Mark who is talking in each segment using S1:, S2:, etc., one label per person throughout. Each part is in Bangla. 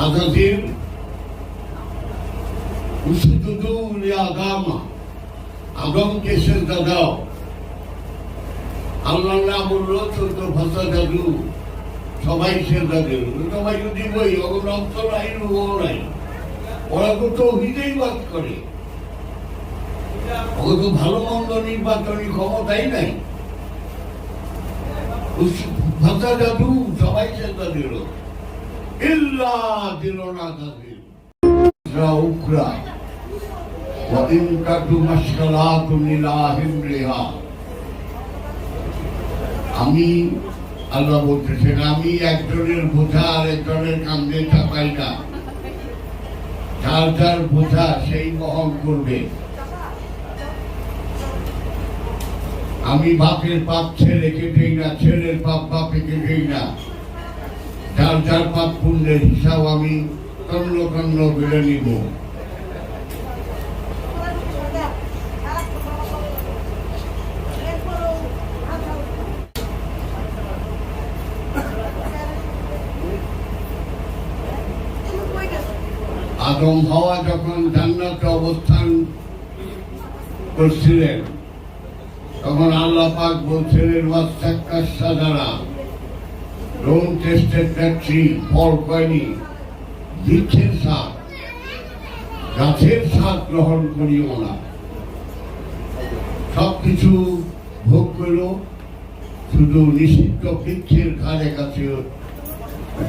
S1: আজাদির উসুদুদু লিআগামা আদমকে সেজদা দাও। আল্লাহ না বললো ছোট ভাষা জাদু সবাই সেজদা দিল, সবাই যদি বই ওগুলো অর্থ নাই রুহ নাই, ওরা তো তৌহিদেই বাদ করে, ওকে তো ভালো মন্দ নির্বাচনী ক্ষমতাই নাই। ভাষা জাদু সবাই সেজদা দিল, ইল্লা দিল না তাদের উকরা ওয়াইন কাদু মাশকালাতুন ইলা হিমরিহা। আমি আল্লাহ বলতেছেন, আমি একজনের বোঝা আর একজনের কাঁধে চাপাই না, যার যার বোঝা সেই বহন করবে। আমি বাপের পাপ ছেলেকে দেই না, ছেলের পাপ বাপেকে দেই না। যার যার পাপ পুণ্যের হিসাব আমি কন্ন কন্ন বেড়ে নিব। আদম হাওয়া যখন জান্নাতে অবস্থান করছিলেন, তখন আল্লাহ পাক বলছিলেন ওয়াসাক্কাস সাজারা, ডোন্ট টেস্ট দ্যাট ট্রি, ফল কয়নি, বৃক্ষের স্বাদ, গাছের স্বাদ গ্রহণ করিও না। সবকিছু ভোগ করল, শুধু নিষিদ্ধ বৃক্ষের ধারে কাছে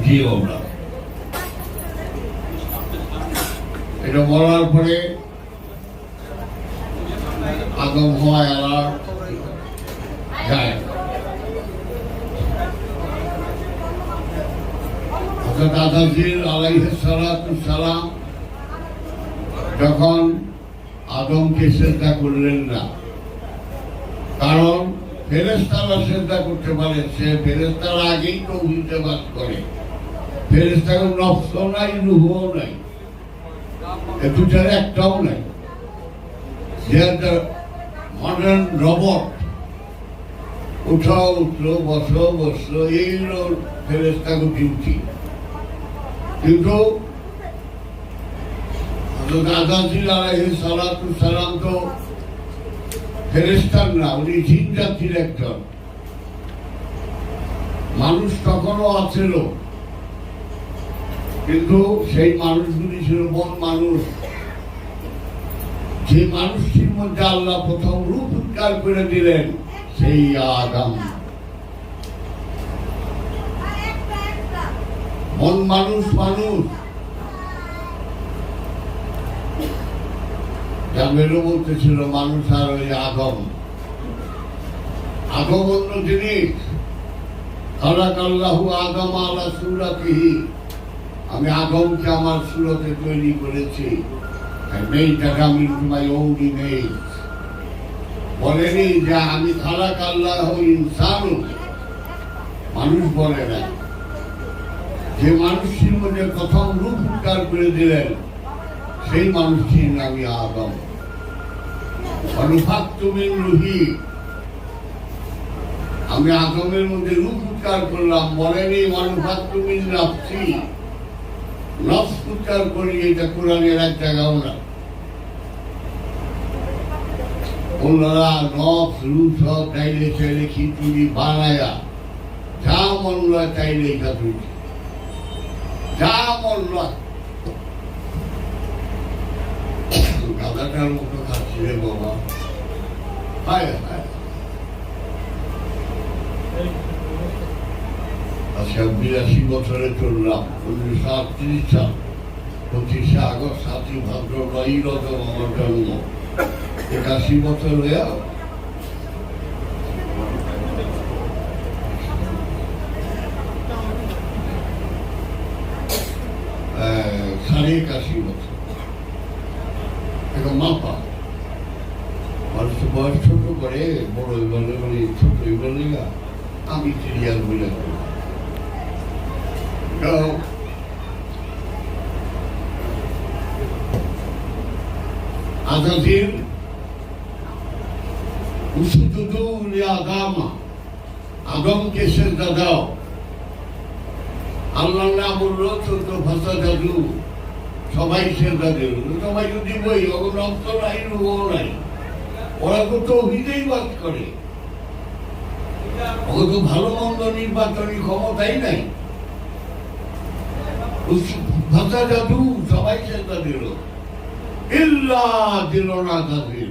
S1: যেও না। এটা বলার পরে আদম হওয়ায় আর যায়। হযরত আজাজিল আলাইহিস সালাতুস সালাম যখন আদমকে সেজদা করলেন না, কারণ ফেরেশতারা সেজদা করতে পারে, সে ফেরেশতারা আগেই তৌহিদে বাস করে। ফেরেশতার নফস নাই, রূহও নাই, এ দুটার একটাও নাই। মডার্ন রবট, উঠাও উঠলো, বসো বসলো, এই হলো ফেরেশতার ডিউটি। কিন্তু আজাজিল আলাইহিস সালাতুস সালাম তো ফেরেশতার না, উনি জিন জাতির একজন মানুষ। তখনও আছিল, কিন্তু সেই মানুষগুলি ছিল মন মানুষ। যে মানুষটির মধ্যে আল্লাহ প্রথম রূপ উৎকার করে দিলেন সেই আদম। মন মানুষ, মানুষ জামেরও বলতেছিল মানুষ আর ওই আদম। আদম অন্য জিনিস। খালাকাল্লাহু আদম আলা সূরাতিহি, আমি আদমকে আমার সুরতে তৈরি করেছি। বলেনি যে আমি খালাকাল্লাহু ইনসানু, মানুষ বলে না। যে মানুষটির মধ্যে প্রথম রূপ উৎকার করে দিলেন সেই মানুষটির নামই আদম। অনুফাক্তু মিন রূহি, আমি আদমের মধ্যে রূপ উৎকার করলাম। বলেনি অনুফাক্তু মিন নাফসি, নফস উৎকার করি, এটা কোরআনের এক জায়গাও না। ওনারা নফস রূপ সব চাইলে চাইলে খিচুড়ি বানায়া যা মন লয় চাইলে এটা তুলছে, যা মন লয়। গাদাটার মতো খাচ্ছি রে বাবা, হায় হায়। আচ্ছা, 82 বছরে চললাম। 1938 সাল 25শে আগস্ট 7ই ভাদ্র 9ই রজব আমার জন্ম। 81 বছর হয়ে সাড়ে 81 বছর। এখন মাপা মানুষ বয়স ছোট করে, বড় বলে বলে ছোট বলে না, আমি সিরিয়াল বলে আজাদিল উসুদুদু লিআগামা, আদমকে সেজদা দাও। আল্লাহ না বললো ছোট ভাষা জাদু সবাই সেজদা দিল, সবাই যদি বই ওগুলো রক্ত নাই রুও নাই, ওরা তো তৌহিদেই বাদ করে, ওরা তো ভালো মন্দ নির্বাচনী ক্ষমতাই নাই। ভাষা জাদু সবাই সেজদা দিল, ইল্লা দিল না তাদের।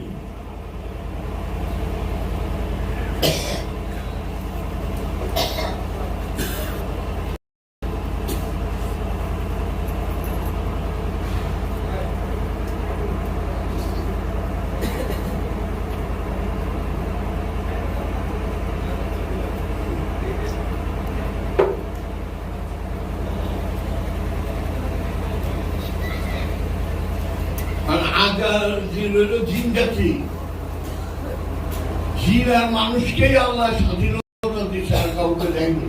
S1: মানুষকেই আল্লাহ স্বাধীনতা দিচ্ছে, আর কাউকে দেয়নি।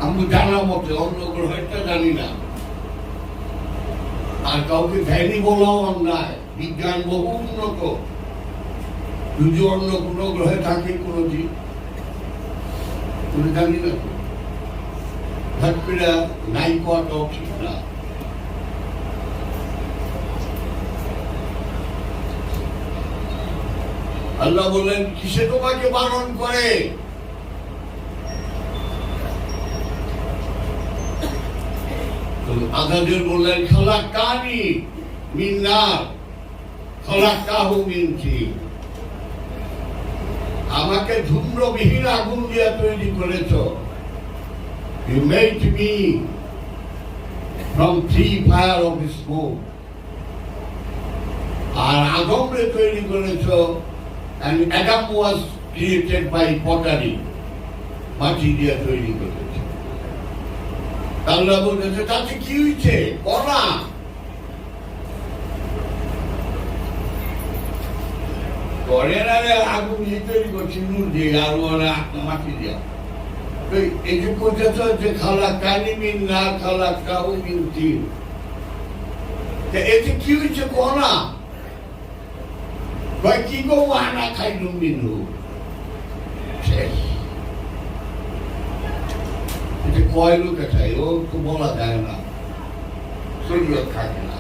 S1: আমি জানা মতে, অন্য গ্রহেরটা জানি না, আর কাউকে দেয়নি বলাও অন্যায়। বিজ্ঞান বহু উন্নত, যদি অন্য কোনো গ্রহে থাকে কোনো জীব, জানি না তো ভাটপিরা নাই কোয়াটাও ঠিক না। আল্লাহ বললেন কিসে তোমাকে বারণ করে? আজাদের বললেন খালাক্কানি মিন নার খালাক্কাহু মিন তিন, আমাকে ধূম্রবিহীন আগুন দিয়ে তৈরি করেছো। You made me from three fire of smoke, আর আদমরে তৈরি করেছো। And Adam was created by pottery, মাটি দিয়ে তৈরি করেছে। আল্লাহ বলেছে তাতে কি হয়েছে, করা করে না রে, আগুন দিয়ে তৈরি করছি নূর দিয়ে, আর ওরা মাটি দিয়া। এই যে কোথাও হচ্ছে খালা কানি মিন না খালা কাউ মিন তিন, এতে কি হয়েছে করা? কি গো আনা খাইলুম বিনু শেষ। এটা কয় লোকে খাই, ও তো বলা যায় না, শরীর থাকে না।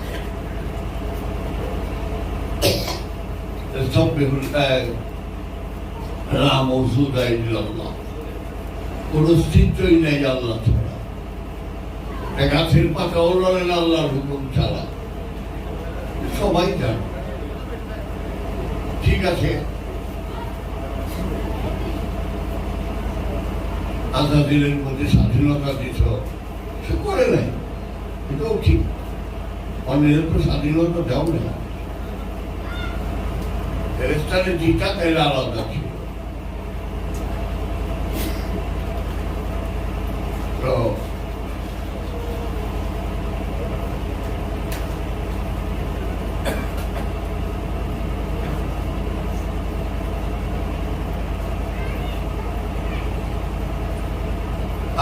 S1: সব রাম ওষুধ আল্লাহ, কোন অস্তিত্বই নেই আল্লাহ ছাড়া। গাছের পাতা ওললেন আল্লাহর হুকুম ছাড়া, সবাই জানে। ঠিক আছে, আজাদিলের মধ্যে স্বাধীনতা দিছ, সে করে নাই, এটাও ঠিক। অন্যের তো স্বাধীনতা দাও না, ফেরেশতাদের যেটা তাইলে আলাদা ছিল। তো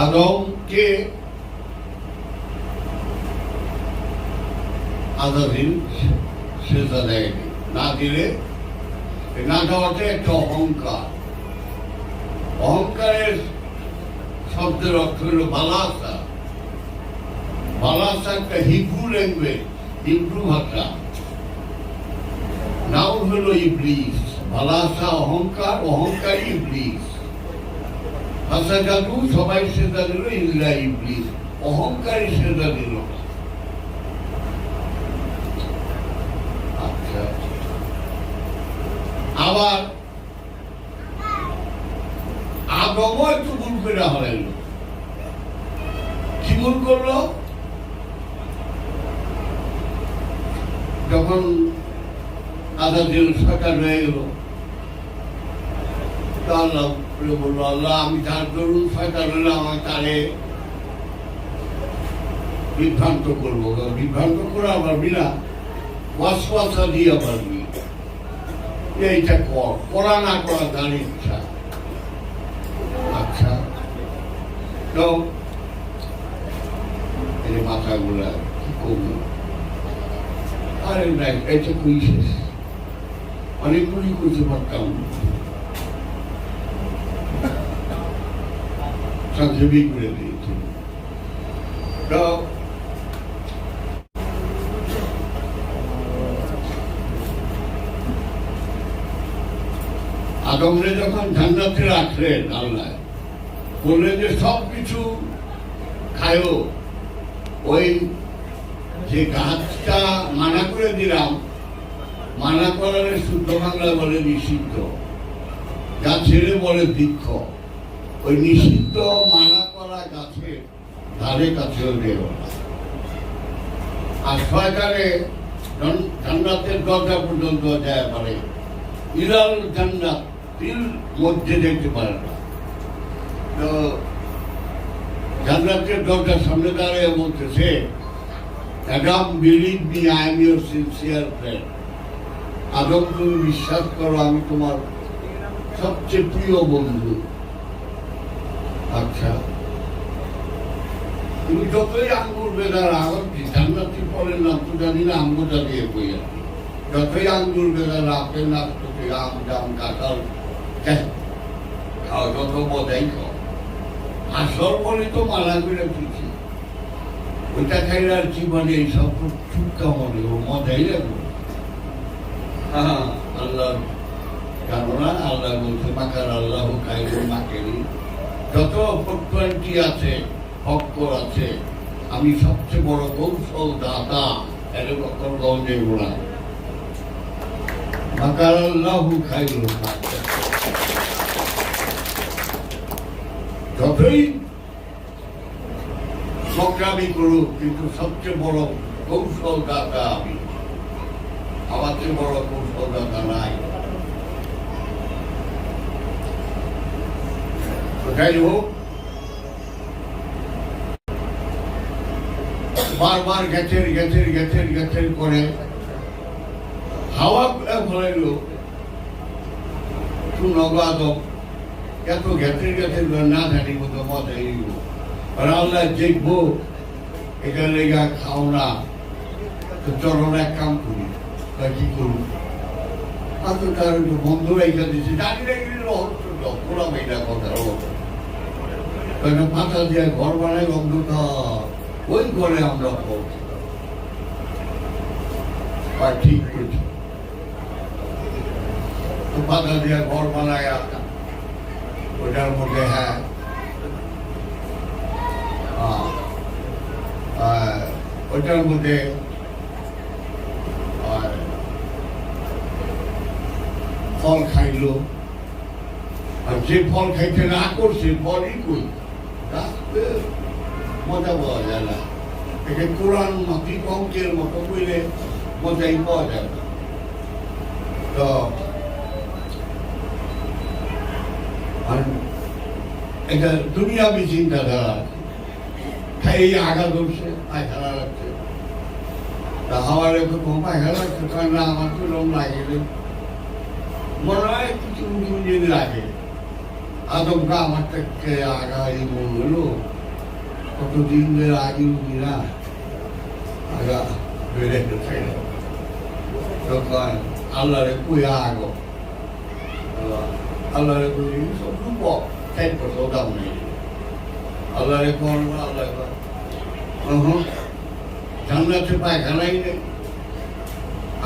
S1: আদমকে আজাদিল সেজদা দেয়নি, না দিলে না দেওয়াতে একটা অহংকার। অহংকারের শব্দের অর্থ হল বালাসা। বালাসা একটা হিব্রু ল্যাঙ্গুয়েজ, হিব্রু ভাষা। নাউন হলো ইবলিস, বালাসা অহংকার, অহংকারী ইবলিস। ভাষা জাদু সবাই সেজদা দিল, ইল্লা ইবলিস, অহংকারী সেজদা দিল। আচ্ছা, আবার আদমও একটু ভুল করে হারাইল। কি ভুল করলো? যখন আজাদিল সরকার হয়ে গেল, আল্লাহ বললো আল্লাহ আমি তার দরুন সরকার হলে আমার তারে বিভ্রান্ত করবো, বিভ্রান্ত করে আবার বিনা ওয়াসওয়াসা দিয়ে পারবি, এইটা কর, করা না করা তার ইচ্ছা। আচ্ছা, তো এই মাথাগুলা কি করবো? আরে নাই, এটা কুই শেষ, অনেকগুলি করতে পারতাম, সাংঘাতিক করে দিয়েছে। তো আদমরে যখন জান্নাতে রাখলেন আল্লাহ, বললেন যে সব কিছু খায়ও, ওই যে গাছটা মানা করে দিলাম, মানা করার শুদ্ধ বাংলা বলে নিষিদ্ধ, গাছের বলে বৃক্ষ, ওই নিষিদ্ধ মানা করা গাছের ধারে কাছেও দেব না। আর শয়তানে জান্নাতের দরজা পর্যন্ত যায় পারে, ইলাল জান্নাত তিল মধ্যে দেখতে পারে না। তো জান্নাতের দরজার সামনে দাঁড়িয়ে বলতেছে, Adam believe me, I am your sincere friend. আদম তুমি বিশ্বাস করো, আমি তোমার সবচেয়ে প্রিয় বন্ধু। আচ্ছা, তুমি যতই আঙ্গুর বেদার আগর জান্নাতি পড়েন নাম তো জানি না, আঙ্গুরটা দিয়ে বই আর কি, যতই আঙ্গুর বেদার আপেল নাশপাতি আম জাম কাঁঠাল খাও, যত মজাই খাও, আসল বলে তো মানা করে দিচ্ছি, ওইটা খাইলে আর জীবনে এইসব চুপকা মনে ও মজাই লাগবে। হ্যাঁ, আল্লাহ জানো না, আল্লাহ বলছে মাকার আল্লাহ খাইল মাকেরি, যত প্রত্যয়নটি আছে ফক্কর আছে, আমি সবচেয়ে বড় কৌশল দাতা, এর কখন গঞ্জে গোড়া মাকার আল্লাহ খাইল। যতই সংগ্রামী করুক, কিন্তু সবচেয়ে বড় কৌশল দাতা আমি, আমার চেয়ে বড় কৌশল দাতা নাই। যাই হোক, বারবার গেছের গেছের গেছের গেছের করে হাওয়া ফলাইল, শুনবাদক এত গেছের গেছের না জানি মতো মজাই আর আল্লাহ দেখবো, এটা লেগা খাও না, তো চলো না এক কাম করি, কি করুন, তার বন্ধু রেখে দিচ্ছে, জানি রেখে রহস্য খোলাম এটা কথা রহস্য, ফাঁকা দিয়ে ঘর বানাই অন্ধকার, ওই ঘরে আমরা পড়ছি, ঠিক করছি, তো ফাঁকা দিয়ে ঘর বানায় ওটার মধ্যে হ্যাঁ ওইটার মধ্যে ফল খাইল, আর যে ফল খাইতে না করছে ফলই কই মজা পাওয়া যায় না, একে কোরআন মাটি অঙ্কের মতো কইলে মজাই পাওয়া যায় না। তো এটা দুনিয়াবি চিন্তাধারা, খাই আগা ধরছে, পায়খানা লাগছে, হাওয়ার পায়খানা লাগছে, না আমার তো রং লাগে, মনে হয় কিছু দিন লাগে, আদমকা আমার থেকে আগা এই মন হলো, কতদিন ধরে আগে না আগা বেড়ে খাইল, তখন আল্লাহরে কুয়া আগো, আল্লাহরে কই সব রূপ খাই করতো দাম নেই, আল্লাহরে কোন আল্লাহ জান্নাতে পায়খানাই নেই,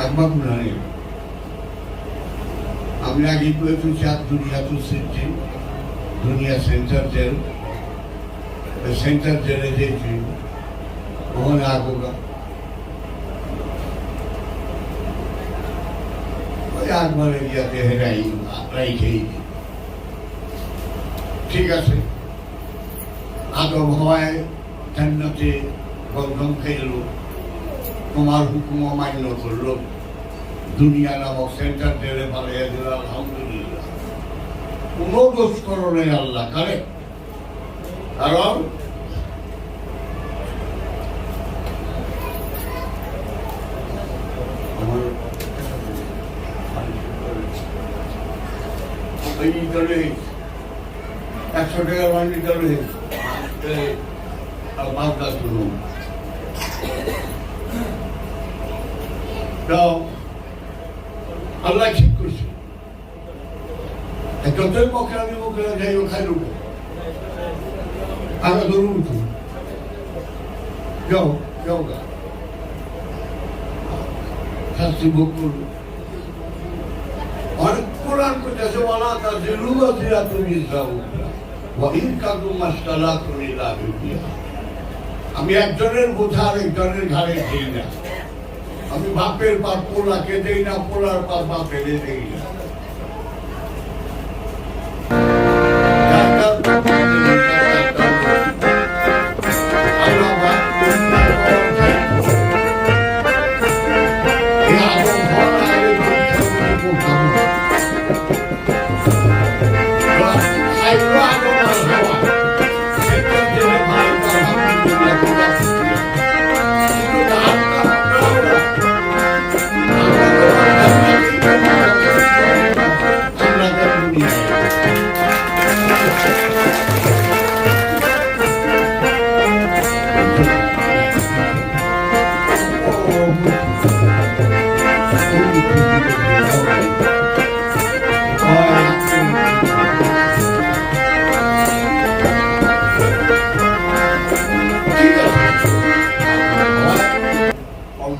S1: আগবাক নাই। আমি আগে করেছি আর দুনিয়া তো দুনিয়া সেন্টার জেল, সেন্টার জেলে যেয়েছি, ওখানে আগোগা ওই একবারে গিয়াতে হেরাই খেয়ে, ঠিক আছে, আদম হওয়ায় জান্নাতে গন্ধম খেলো, তোমার হুকুম অমান্য করলো, দুনিয়া নামক সেন্টার জেলে পালিয়ে দিল, আলহামদুলিল্লাহ, কোন দোষ করো নেই আল্লাহ, কারণ আমার ওই দলে 100 টাকা বান্ডি দলে মালদা শুনুন, আল্লাহ ঠিক করছে, যতই মকরানি মকরা যাই ও খাই রুখো, আগে ধরুন কেউ না শাস্তি ভোগ করবে অনেক কোরআন করতেছে বলা তাদের রুবাতিরা তুমি যাও আমি একজনের বোঝা আরেকজনের ঘাড়ে দিই না আমি বাপের পাপ পোলাকে দেই না পোলার পাপ বাপের দেই না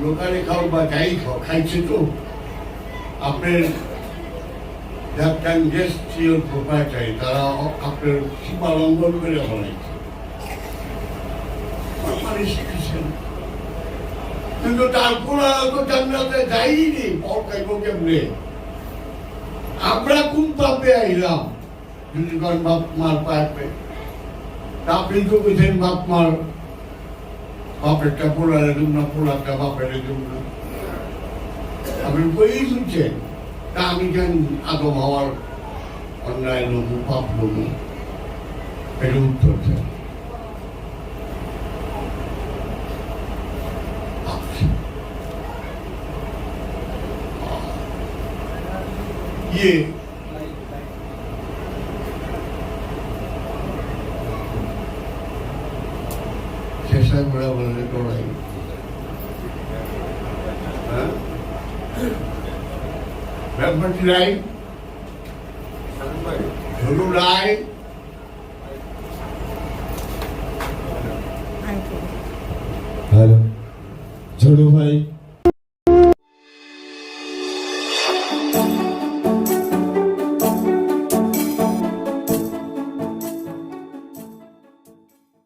S1: দোকানে খাও বা যাই খাও খাইছে তো আপনার প্রোপাইটারি তারা আপনার সীমা লঙ্ঘন করে বানাইছে মানে শিখেছেন কিন্তু তারপরে তো জান্নাতে যাইনি পড়াইব কেমনে আমরা কোন পাপে আইলাম যদি বাপ মার পাপে আপনি তো বুঝেন বাপ মার বাপেরটা পোলারে দেব না পোলারটা বাপেরে দেব না আপনি বই শুনছেন তা আমি যেন আগম হওয়ার অন্যায় নবু পাপ নবু এটা উত্তর চাই ইয়ে শেষা ঘোড়া বলে লড়াই ব্যাপারটি রায় ঝুলু রায়
S2: হ্যালো ঝড়ু ভাই